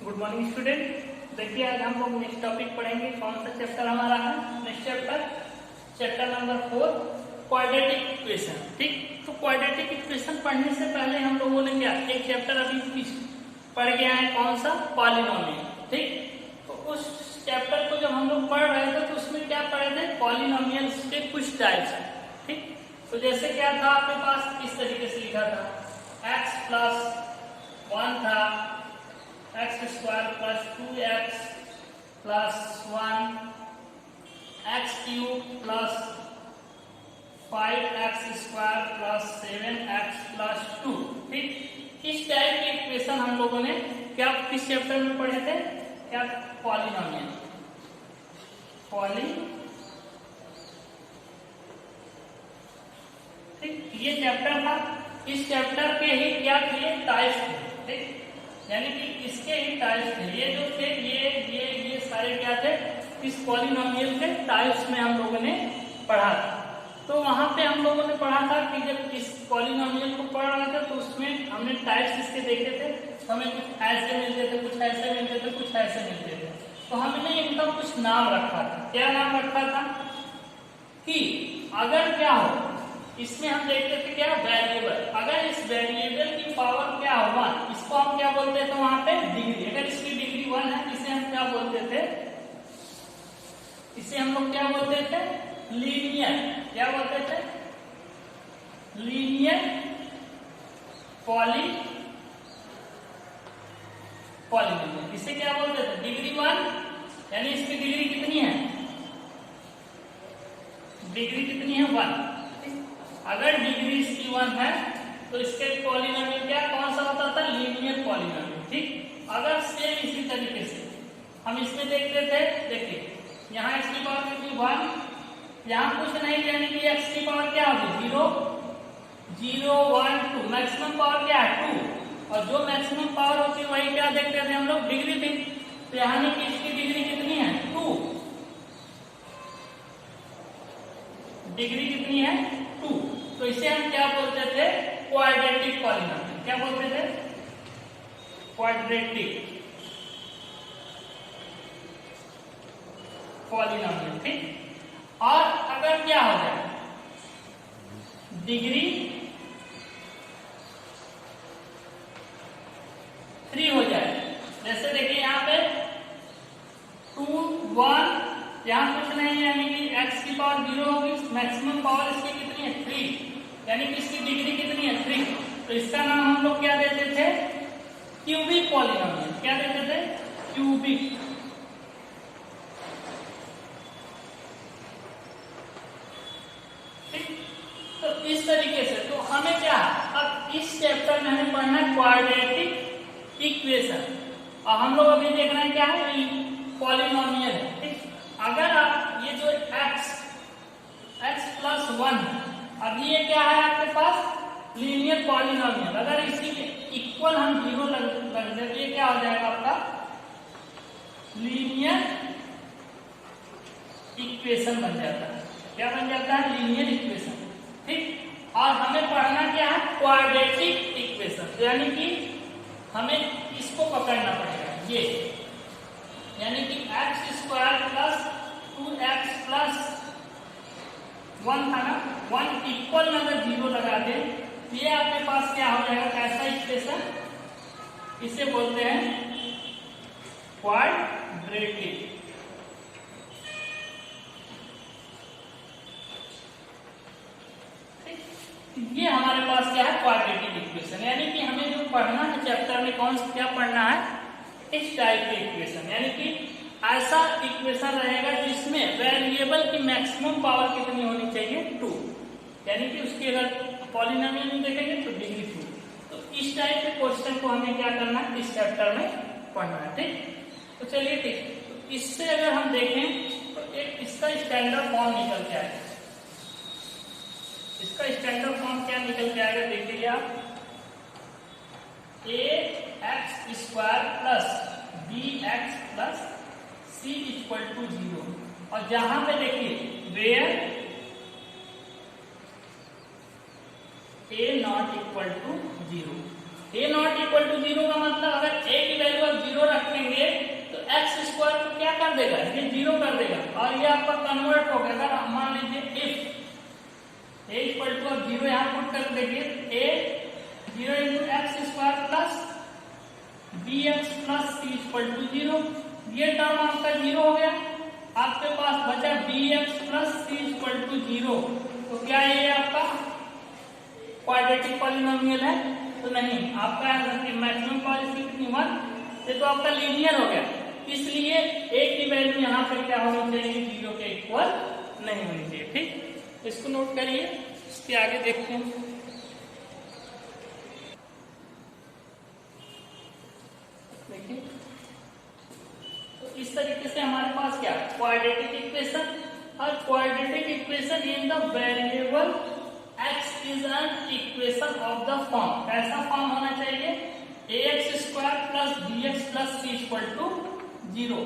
Good morning student. देखिए आज हम लोग नेक्स्ट टॉपिक पढ़ेंगे। कौन सा चैप्टर हमारा है? Next chapter number 4 quadratic equation. ठीक, तो क्वाड्रेटिक इक्वेशन पढ़ने से पहले हम लोगों ने क्या एक चैप्टर अभी पढ़ गया है, कौन सा? पॉलिनोमियल। ठीक, तो उस चैप्टर को जब हम लोग पढ़ रहे थे तो उसमें क्या पढ़े थे? पॉलिनोमियल्स के कुछ टाइप्स हैं। ठीक, तो जैसे क्या था आपके पास, इस तरीके से लिखा था x प्लस 1 था, x square plus 2x plus 1, x cube plus 5x square plus 7x plus 2। ठीक, इस टाइप की इक्वेशन हम लोगों ने क्या किस चैप्टर में पढ़े थे? क्या? पॉलिनोमियल। ठीक, ये चैप्टर था। इस चैप्टर के ही क्या थे? टाइप्स थे। ठीक, यानी कि इसके ही टाइप्स थे। ये जो थे ये सारे क्या थे? इस पॉलिनोमियल के टाइप्स में हम लोगों ने पढ़ा था। तो वहां पे हम लोगों ने पढ़ा था कि जब इस पॉलिनोमियल को पढ़ रहे थे तो उसमें हमने टाइप्स इसके देखे थे। तो हमें कुछ ऐसे मिलते थे, कुछ ऐसे मिलते थे, कुछ ऐसे मिलते थे। तो हमने इनका कुछ नाम रखा था। क्या नाम रखा था? कि अगर क्या हो, इसमें हम देखते थे क्या? वेरिएबल। अगर इस वेरिएबल की पावर क्या हो? 1, इसको हम क्या बोलते थे वहां पे? डिग्री। अगर इसकी डिग्री 1 है, इसे हम क्या बोलते थे? इसे हम लोग क्या बोलते थे? लीनियर। क्या बोलते थे? Linear polynomial. इसे क्या बोलते थे? डिग्री 1, यानी इसकी डिग्री कितनी है? डिग्री कितनी है? 1। अगर डिग्री इसकी 1 है तो इसके पॉलिनोमियल क्या कौन सा होता था? Linear polynomial. ठीक, अगर सेम इसी तरीके से हम इसमें देखते थे, देखिए यहाँ x की पावर कितनी? 1, यहाँ कुछ नहीं, यानी कि x की पावर क्या होगी? 0, 0, 1, 2। मैक्सिमम पावर क्या है? 2। और जो मैक्सिमम पावर होती है वही क्या देखते थे हम लोग? डिग्री थी। तो यानी कि इसकी डिग्री कितनी है? 2। डिग्री कितनी है? 2। तो इसे हम क्या बोलते थे? Quadratic polynomial. क्या बोलते थे? Quadratic polynomial. ठीक, और अगर क्या हो जाए? डिग्री 3 हो जाए। जैसे देखिए यहाँ पे 2, 1, यहाँ कुछ नहीं है, यानी कि x की पावर 0 होगी। मैक्सिमम पावर इसकी कितनी है? 3, यानी कि इसकी डिग्री कितनी है? 3। तो इसका नाम हम लोग क्या देते थे? Cubic polynomial. क्या देते थे? क्यूबिक। ठीक, तो इस तरीके से तो हमें क्या, अब इस चैप्टर में हमें पढ़ना है क्वाड्रेटिक इक्वेशन। और हम लोग अभी देख रहे हैं क्या है? पॉलिनोमियल है। ठीक, अगर आप ये जो x प्लस 1, अब ये क्या है आपके पास? Linear polynomial. अगर इसी के इक्वल हम 0 लग दे तो ये क्या हो जाएगा आपका? लीनियर इक्वेशन बन जाता है। क्या बन जाता है? Linear equation. ठीक, और हमें पढ़ना क्या है? Quadratic equation. यानी कि हमें इसको पकड़ना पड़ेगा, ये यानी कि x square plus 2x plus 1 था ना, 1 इक्वल में अगर 0 लगा दे तो ये आपके पास क्या हो जाएगा? कैसा इक्वेशन? इसे बोलते हैं क्वाड्रेटिक। ये हमारे पास क्या है? Quadratic equation. यानी कि हमें जो पढ़ना है चैप्टर में कौन सा क्या पढ़ना है? इस टाइप के इक्वेशन। यानी कि ऐसा इक्वेशन रहेगा जिसमें वेरिएबल की मैक्सिमम पावर कितनी होनी चाहिए? 2। यानी कि उसकी अगर पॉलिनोमियल में देखेंगे तो डिग्री 2। तो इस टाइप के क्वेश्चन को हमें क्या करना है? इस चैप्टर में पढ़ना है। ठीक, तो चलिए ठीक, तो इससे अगर हम देखें तो एक इसका स्टैंडर्ड फॉर्म निकल के आएगा। इसका स्टैंडर्ड फॉर्म क्या निकल के आएगा? देखिए आप, ax square plus bx plus c equal to 0। और जहां पे देखिए where a not equal to 0, A not equal to zero का मतलब अगर ए की वैल्यू आप जीरो रखेंगे तो एक्स स्क्वायर को क्या कर देगा, ये जीरो कर देगा और ये आपका कन्वर्ट होगा। अगर मान लीजिए इफ ए इक्वल टू आप जीरो यहाँ पुट कर देंगे, A zero into X square plus B X plus C equal to zero, ये टर्म आपका जीरो हो गया, आपके पास बचा B X plus C equal to zero. तो क्या ये आपका क्वाड्रेटिक पॉलिनोमियल है? तो नहीं, आपका मैक्सिमम पॉलिसी कितनी 1, ये तो आपका लीनियर हो गया, इसलिए ए की वैल्यू यहाँ पे क्या होनी चाहिए, जीरो के इक्वल नहीं होनी चाहिए। ठीक, इसको नोट करिए, इसके आगे देखते हैं। देखिए तो इस तरीके से हमारे पास क्या क्वाड्रेटिक इक्वेशन, और quadratic equation in the variable x is an equation of the form, कैसा फॉर्म होना चाहिए, ax square plus bx plus c equal to zero.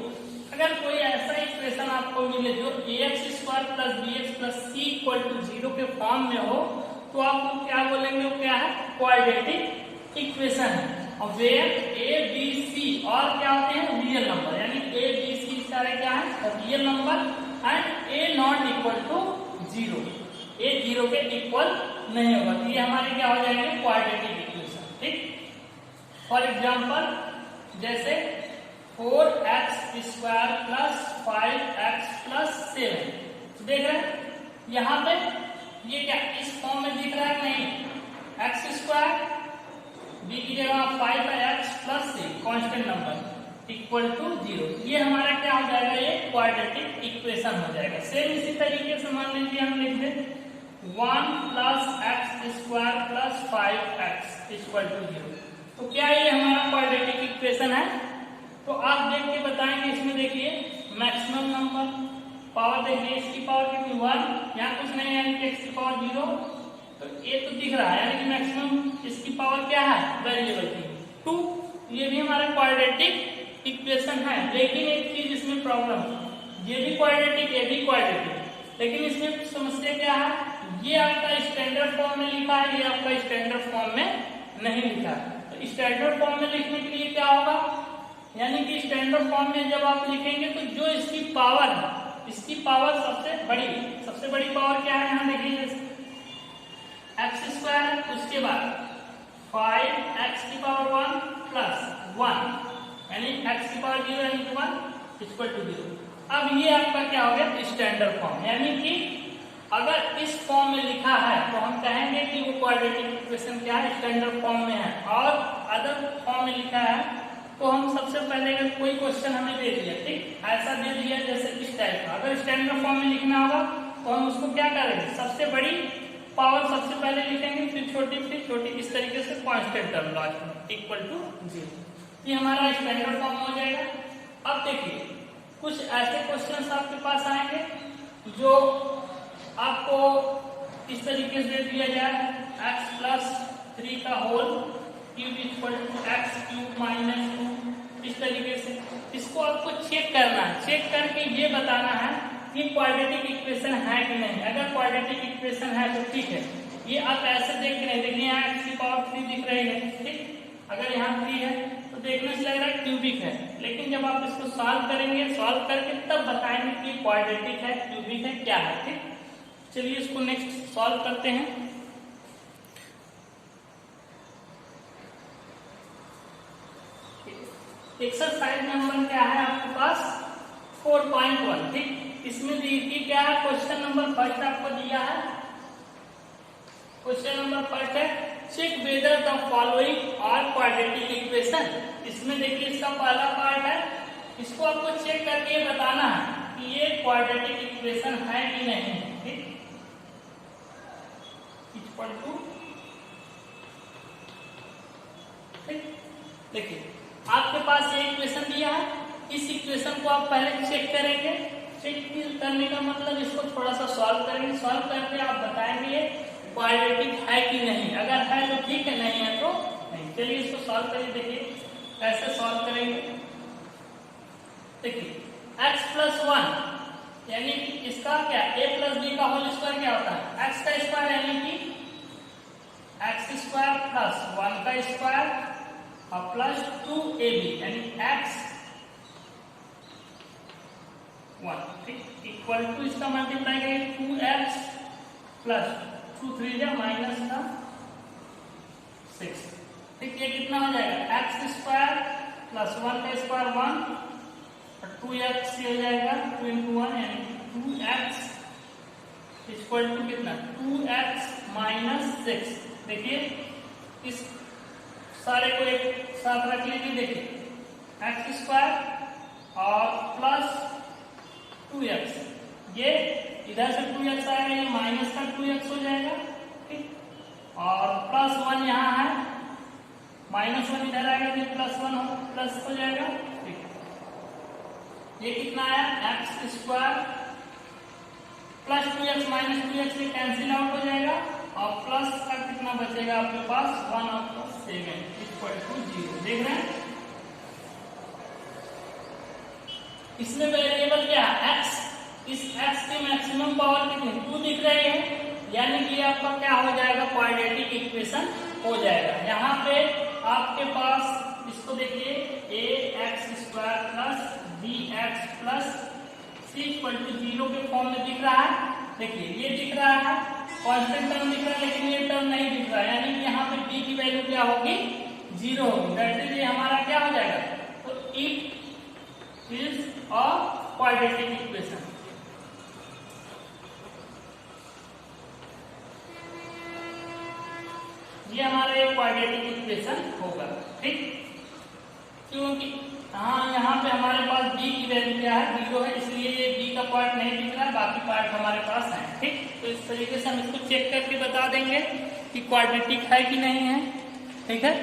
अगर कोई ऐसा इक्वेशन आपको मिले जो ax square plus bx plus c equal to zero के फॉर्म में हो तो आप क्या बोलेंगे, वो क्या है, क्वाड्रेटिक इक्वेशन है। और वेयर a b c और क्या होते हैं, रियल नंबर, यानी a b c सारे क्या है, real number, and a not equal to zero, ये जीरो के इक्वल नहीं होगा, तो ये हमारे क्या हो जाएंगे, क्वाड्रेटिक इक्वेशन। ठीक, फॉर एग्जांपल जैसे 4x square plus 5x plus 7, देख रहे हैं यहाँ पे ये क्या इस फॉर्म में दिख रहा है, नहीं, x स्क्वायर b की जगह 5x plus 6 constant number equal to zero, ये हमारा क्या हो जाएगा, ये क्वाड्रेटिक इक्वेशन हो जाएगा। सेम इसी तरीके से मान लीजिए हम लिख दें 1 plus x square plus 5x equal to zero, तो क्या ये हमारा क्वाड्रेटिक इक्वेशन है? तो आप देख के बताएंगे, इसमें देखिए मैक्सिमम नंबर पावर देखिए, इसकी पावर कितनी 1, यहाँ कुछ नहीं यानी कि x की पावर 0, तो ये तो दिख रहा है यानी कि मैक्सिमम इसकी पावर क्या है, वेरिएबल की 2, ये भी हमारा क्वाड्रेटिक इक्वेशन है। लेकिन एक चीज इसमें प्रॉब्लम, ये भी क्वाड्रेटिक, ये भी क्वाड्रेटिक, लेकिन इसमें समस्या क्या है, ये आपका स्टैंडर्ड फॉर्म में लिखा है, ये आपका स्टैंडर्ड फॉर्म में नहीं लिखा है। तो स्टैंडर्ड फॉर्म में लिखने के लिए क्या होगा, यानी कि स्टैंडर्ड फॉर्म में जब आप लिखेंगे तो जो इसकी पावर है, इसकी पावर सबसे बड़ी पावर क्या है, यहाँ देखिए एक्स स्क्वायर, उसके बाद 5x की पावर 1 प्लस 1 यानी x की पावर 0 यानी कि 1 इक्वल टू 0। अब ये आपका क्या हो गया, स्टैंडर्ड फॉर्म, यानी कि अगर इस फॉर्म में लिखा है तो हम कहेंगे कि वो क्वाड्रेटिक इक्वेशन क्या है, स्टैंडर्ड फॉर्म में है। और अदर फॉर्म में लिखा है तो हम सबसे पहले अगर कोई क्वेश्चन हमें दे दिया, ठीक, ऐसा दे दिया जैसे इस टाइप का, अगर स्टैंडर्ड फॉर्म में लिखना होगा तो हम उसको क्या करेंगे, सबसे बड़ी पावर सबसे पहले लिखेंगे, फिर छोटी, इस तरीके से कांस्टेंट टर्म लास्ट में इक्वल टू 0, ये हमारा स्टैंडर्ड फॉर्म हो जाएगा। अब देखिए कुछ ऐसे क्वेश्चंस आपके पास आएंगे जो आपको इस तरीके से दे दिया जाए, x प्लस 3 का whole cube equal to x cube minus 2, इस तरीके से इसको आपको चेक करना है, चेक करके ये बताना है कि क्वाड्रेटिक इक्वेशन है कि नहीं। अगर क्वाड्रेटिक इक्वेशन है तो ठीक है, ये आप ऐसे देख के नहीं, देखिए यहाँ x की पावर 3 दिख रही है, ठीक, अगर यहाँ 3 है तो देखने से लग रहा है क्यूबिक है, लेकिन जब आप इसको सॉल्व करेंगे, सॉल्व करके तब बताएंगे कि क्वाड्रेटिक है, क्यूबिक है, क्या है। ठीक, चलिए इसको नेक्स्ट सॉल्व करते हैं। एक्सरसाइज नंबर क्या है आपके पास 4.1, ठीक, इसमें देखिए क्या है, क्वेश्चन नंबर फर्स्ट आपको दिया है, क्वेश्चन नंबर फर्स्ट है check whether the following are quadratic equation. इसमें देखिए इसका पहला पार्ट है, इसको आपको चेक करके बताना है कि ये क्वाड्रेटिक इक्वेशन है कि नहीं, ठीक, इक्वल टू, ठीक, देखिए आपके पास ये इक्वेशन दिया है, इस इक्वेशन को आप पहले चेक करेंगे, चेक करने का मतलब इसको थोड़ा सा सॉल्व करेंगे, सॉल्व करके आप बताएंगे क्वाड्रेटिक है कि नहीं, अगर है तो ठीक है, नहीं है तो नहीं। चलिए इसको सॉल्व करिए, देखिए कैसे सॉल्व करेंगे। देखिए x प्लस 1 यानी कि इसका क्या, a प्लस बी का होल स्क्वायर क्या होता है, x का स्क्वायर यानी कि x स्क्वायर प्लस 1 का स्क्वायर और प्लस 2ab यानी x 1, ठीक, इक्वल टू इसका मल्टीप्लाई करेंगे 2x प्लस 2 3 जा माइनस का 6, ठीक, ये कितना हो जाएगा x स्क्वायर प्लस 1 का स्क्वायर 1 और 2x हो जाएगा 2 into 1 यानी 2x इक्वल टू कितना 2x माइनस 6। देखिए इस सारे को एक साथ रख लीजिए, देखिए x स्क्वायर और प्लस 2x, ये इधर से 2x आएगा, ये माइनस का 2x हो जाएगा, ठीक, और प्लस 1 यहाँ है, माइनस 1 इधर आएगा तो प्लस 1 प्लस हो जाएगा, ठीक, ये कितना आया x square plus 2x minus 2x से कैंसिल आउट हो जाएगा और प्लस का कितना बचेगा आपके पास 1 और प्लस 7 इक्वल टू 0। देख रहे हैं इसमें वेरिएबल क्या है x, इस x की मैक्सिमम पावर कितनी 2 दिख रही है, यानी कि आपका क्या हो जाएगा क्वाड्रेटिक इक्वेशन हो जाएगा। यहाँ पे आपके पास इसको देखिए ax square plus bx plus c equal to 0 के फॉर्म में दिख रहा है। देखिए ये दिख रहा है कांस्टेंट टर्म दिख रहा है, लेकिन ये टर्म नहीं दिख रहा है, यानी कि यहाँ पे b की वैल्यू क्या होगी 0 होगी, दैट इज ये हमारा क्या हो जाएगा, तो it is a quadratic equation. ये हमारा एक क्वाड्रेटिक इक्वेशन होगा, ठीक, क्योंकि हाँ यहाँ पे हमारे पास b की वैल्यू क्या है 0 है, इसलिए ये b का पार्ट नहीं दिख रहा, बाकी पार्ट हमारे पास है, ठीक। तो इस तरीके से हम इसको चेक करके बता देंगे कि क्वाड्रेटिक है कि नहीं है, ठीक है।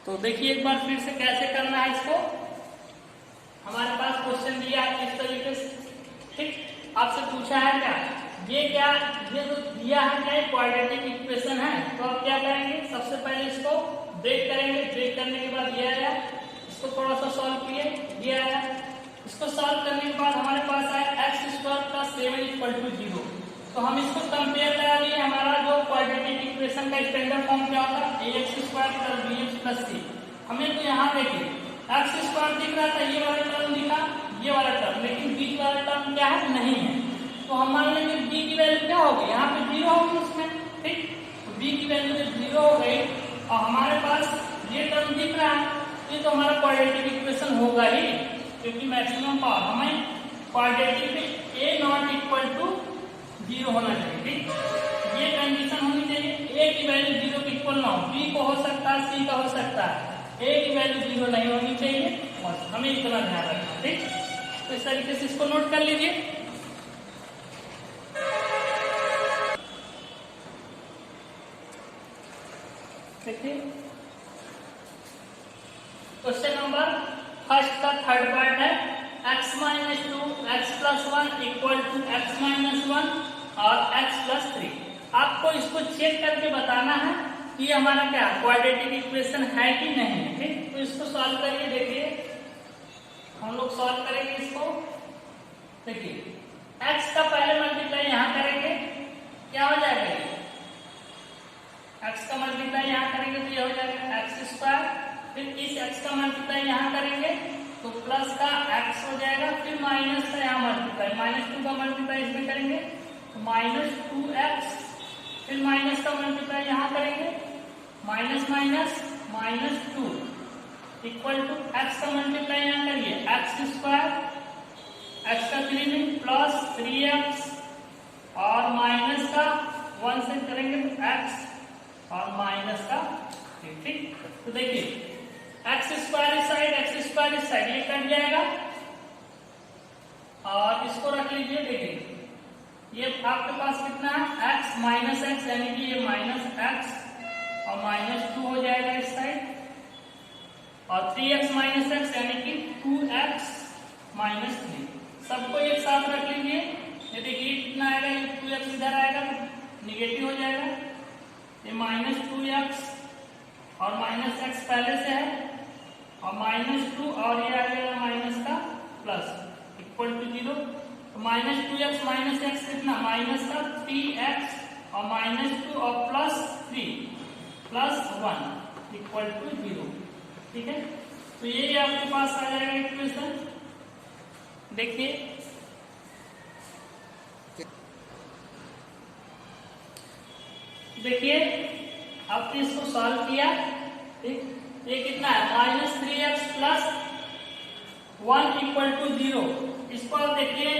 तो देखिए एक बार फिर से कैसे करना है इसको, हमारे पास क्वेश्चन दिया है इस तरीके से, ठीक, आपसे पूछा है क्या ये जो दिया है क्या क्वाड्रेटिक इक्वेशन है, तो आप क्या करेंगे सबसे पहले इसको ब्रेक करेंगे, ब्रेक करने के बाद ये आया, इसको थोड़ा सा सॉल्व किए, ये आया, इसको सॉल्व करने के बाद हमारे पास आया x square plus 7 equal to 0। तो हम इसको कंपेयर करा लिए, हमारा जो क्वाड्रेटिक इक्वेशन का स्टैंडर्ड फॉर्म क्या होता है ax square plus bx plus c। हमें तो यहाँ देखिए x स्क्वायर दिख रहा था, ये वाला टर्म दिखा, ये वाला टर्म, लेकिन बीच वाला टर्म क्या है नहीं है, तो हम मान लेंगे b की वैल्यू क्या होगी यहाँ पे 0 होगी उसमें, ठीक, तो b की वैल्यू जब 0 हो गई और हमारे पास ये टर्म दिख रहा है, ये तो हमारा क्वाड्रेटिक इक्वेशन होगा ही, क्योंकि मैक्सिमम पावर हमें क्वाड्रेटिक में a नॉट इक्वल टू 0 होना चाहिए, ठीक, ये कंडीशन होनी चाहिए, a की वैल्यू 0 के इक्वल ना हो, b को हो सकता है c का हो सकता है, a की वैल्यू 0 नहीं होनी चाहिए, बस हमें इतना ध्यान रखना, ठीक। तो इस तरीके से इसको नोट कर लीजिए। देखिए क्वेश्चन नंबर फर्स्ट का थर्ड पार्ट है x minus 2 x plus 1 equal to x minus 1 और x प्लस 3। आपको इसको चेक करके बताना है कि हमारा क्या क्वाड्रेटिक इक्वेशन है कि नहीं है, ठीक। तो इसको सॉल्व करिए, देखिए हम लोग सॉल्व करेंगे इसको। देखिए x का पहले मल्टीप्लाई यहाँ करेंगे, क्या हो जाएगा x का मल्टीप्लाई यहाँ करेंगे तो ये हो जाएगा x स्क्वायर, फिर इस x का मल्टीप्लाई यहाँ करेंगे तो प्लस का x हो जाएगा, फिर माइनस का यहाँ मल्टीप्लाई, माइनस 2 का मल्टीप्लाई इसमें करेंगे तो माइनस 2x, फिर माइनस का मल्टीप्लाई यहाँ करेंगे minus minus minus 2 equal to x का मल्टीप्लाई यहाँ करिए x स्क्वायर, x का 3 में प्लस 3x और माइनस का 1 से करेंगे तो x और माइनस का, ठीक। तो देखिए एक्स स्क्वायर इस साइड, एक्स स्क्वायर इस साइड, ये कट जाएगा और इसको रख लीजिए। देखिए ये आपके पास कितना है x माइनस एक्स, यानी कि ये माइनस एक्स और माइनस 2 हो जाएगा इस साइड, और 3x माइनस एक्स यानी कि 2x माइनस 3, सबको एक साथ रख लीजिए। ये देखिए कितना आएगा, ये 2x इधर आएगा तो निगेटिव हो जाएगा, ये माइनस 2x और माइनस एक्स पहले से है और माइनस 2 और ये आ जाएगा माइनस का प्लस इक्वल टू 0। तो माइनस 2x माइनस एक्स कितना माइनस का 3x और माइनस 2 और प्लस 3, प्लस 1 इक्वल टू 0। ठीक है, तो ये आपके पास आ जाएगा इक्वेशन। देखिए आपने इसको सॉल्व किया। ठीक, ये कितना है -3x प्लस 1 इक्वल टू 0। इसको आप देखिए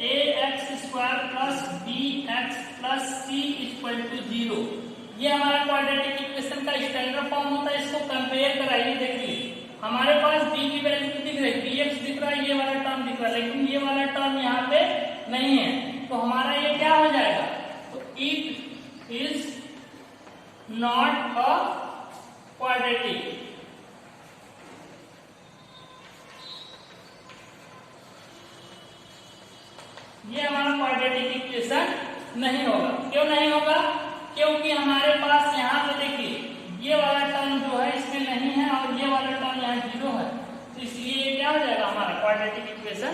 ax² plus bx plus c equal to 0। ये हमारा क्वाड्रेटिक इक्वेशन का स्टैंडर्ड फॉर्म होता है। इसको कंपेयर कराइए, देखिए हमारे पास b की वैल्यू दिख रही है, bx दिख रहा है, ये वाला टर्म दिख रहा है, लेकिन ये वाला टर्म यहाँ पे नहीं है। तो हमारा ये क्या हो जाएगा, तो it is not a quadratic. ये हमारा क्वाड्रेटिक इक्वेशन नहीं होगा। क्यों नहीं होगा, क्योंकि हमारे पास यहाँ पे देखिए ये वाला टर्म जो है इसमें नहीं है और ये वाला टर्म यहाँ 0 है, तो इसलिए ये क्या हो जाएगा, हमारा क्वाड्रेटिक इक्वेशन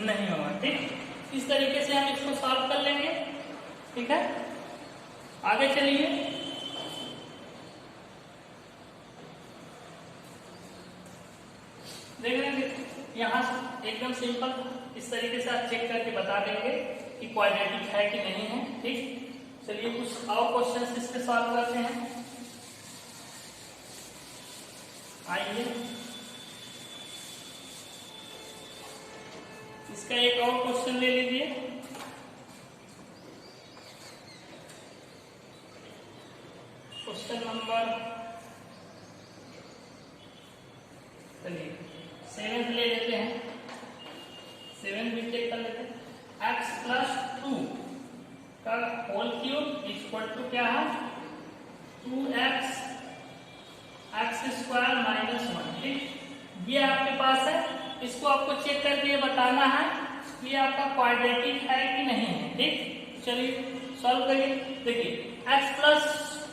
नहीं होगा। ठीक, इस तरीके से हम इसको सॉल्व कर लेंगे। ठीक है, आगे चलिए। देख रहे हैं यहाँ एकदम सिंपल इस तरीके से आप चेक करके बता देंगे कि क्वाड्रेटिक है कि नहीं है। ठीक, चलिए कुछ और क्वेश्चन इसके सॉल्व करते हैं। आइए इसका एक और क्वेश्चन ले लीजिए। क्वेश्चन नंबर चलिए 7 ले लेते हैं। 7 भी चेक कर लेते हैं। x प्लस 2 का होल क्यूब इक्वल टू क्या है, 2x x² माइनस 1। ठीक, ये आपके पास है। इसको आपको चेक करके बताना है कि आपका क्वाड्रेटिक है कि नहीं है। ठीक, चलिए सॉल्व करिए। देखिए x प्लस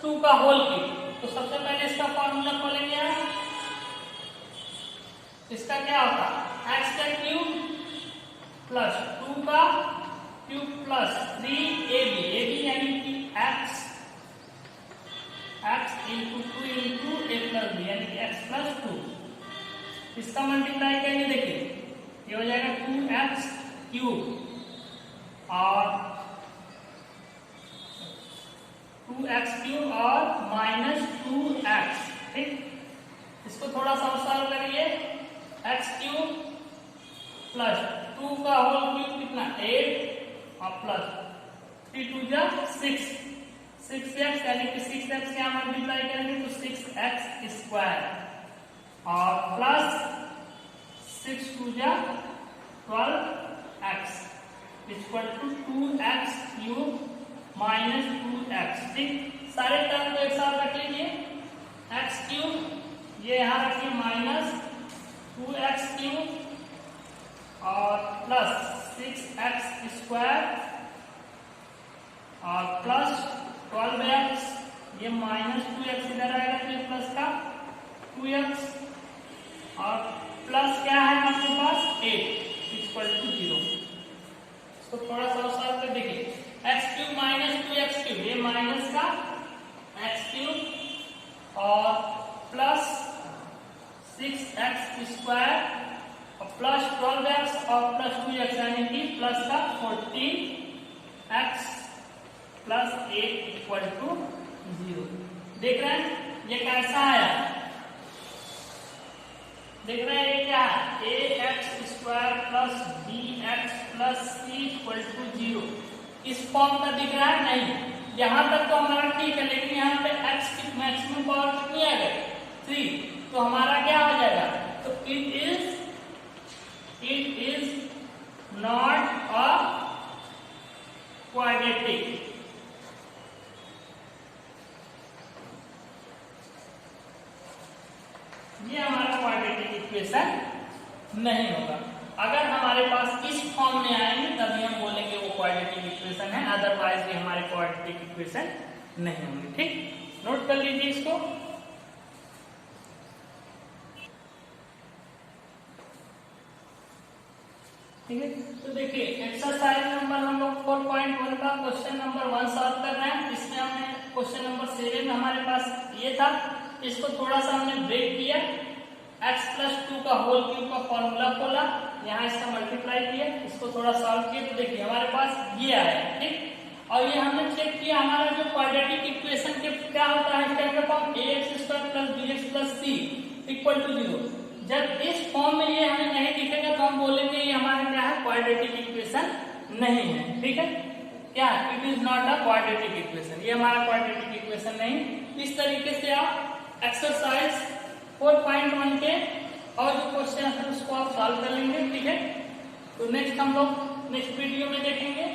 2 का होल क्यूब, तो सबसे पहले इसका फॉर्मूला खोलेंगे आप। इसका क्या होता है, x का क्यूब प्लस 2 का क्यूब प्लस 3ab, यानी कि x into 2 into a plus b, यानी कि x प्लस 2। इसका मल्टीप्लाई करेंगे, देखिए ये हो जाएगा 2x क्यूब और 2x क्यूब और माइनस 2x। ठीक, इसको थोड़ा सा सॉल्व करिए। x क्यूब प्लस 2 का होल क्यूब कितना 8 और प्लस 3 2 जा 6x, यानी कि 6x से हम मल्टीप्लाई करेंगे तो 6x² और प्लस 6 2 जा 12x equal to 2x cube minus 2x। ठीक, सारे टर्म को एक साथ रख लीजिए। x क्यूब ये यहाँ रखिए माइनस 2x क्यूब और प्लस 6x² और प्लस 12x, ये माइनस 2x इधर आएगा तो ये प्लस का 2x और प्लस क्या है आपके पास 8 इक्वल टू 0। इसको थोड़ा सा सॉल्व कर देखिए। x cube minus 2x cube, ये माइनस का x क्यूब और प्लस 6x² और प्लस 12x और प्लस 2x, यानी कि प्लस का 14x प्लस 8 इक्वल टू 0। देख रहे हैं ये कैसा आया, देख रहे हैं ये क्या है, ax² plus bx plus c equal to 0। इस फॉर्म का दिख रहा है नहीं, यहां तक तो हमारा ठीक है, लेकिन यहाँ पे x की मैक्सिमम पावर कितनी आ गई 3, तो हमारा क्या हो जाएगा, तो it is not a quadratic. ये हमारा क्वाड्रेटिक इक्वेशन नहीं होगा। अगर हमारे पास इस फॉर्म में आएंगे तभी हम बोलेंगे वो क्वाड्रेटिक इक्वेशन है, अदरवाइज ये हमारे क्वाड्रेटिक इक्वेशन नहीं होंगे। ठीक, नोट कर लीजिए इसको। ठीक है, तो देखिए एक्सरसाइज नंबर 4.1 का क्वेश्चन नंबर 1 सॉल्व कर रहे हैं। इसमें हमने क्वेश्चन नंबर 7 में हमारे पास ये था, इसको थोड़ा सा हमने ब्रेक किया, x+2 का होल क्यूब का फॉर्मूला खोला, यहाँ इसका मल्टीप्लाई किया, इसको थोड़ा सॉल्व किया तो देखिए हमारे पास ये आया, ठीक। और ये हमने चेक किया हमारा जो क्वाड्रेटिक इक्वेशन के क्या होता है, इसका फॉर्म ax² + bx + c = 0। जब इस फॉर्म में ये हमें नहीं दिखेगा तो हम बोलेंगे ये हमारा क्या है, क्वाड्रेटिक इक्वेशन नहीं है, ठीक है। क्या, it is not a quadratic equation, ये हमारा क्वाड्रेटिक इक्वेशन नहीं। इस तरीके से आप एक्सरसाइज 4.1 के और जो क्वेश्चन है उसको आप सॉल्व कर लेंगे, ठीक है। तो नेक्स्ट हम लोग नेक्स्ट वीडियो में देखेंगे,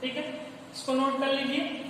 ठीक है। इसको नोट कर लीजिए।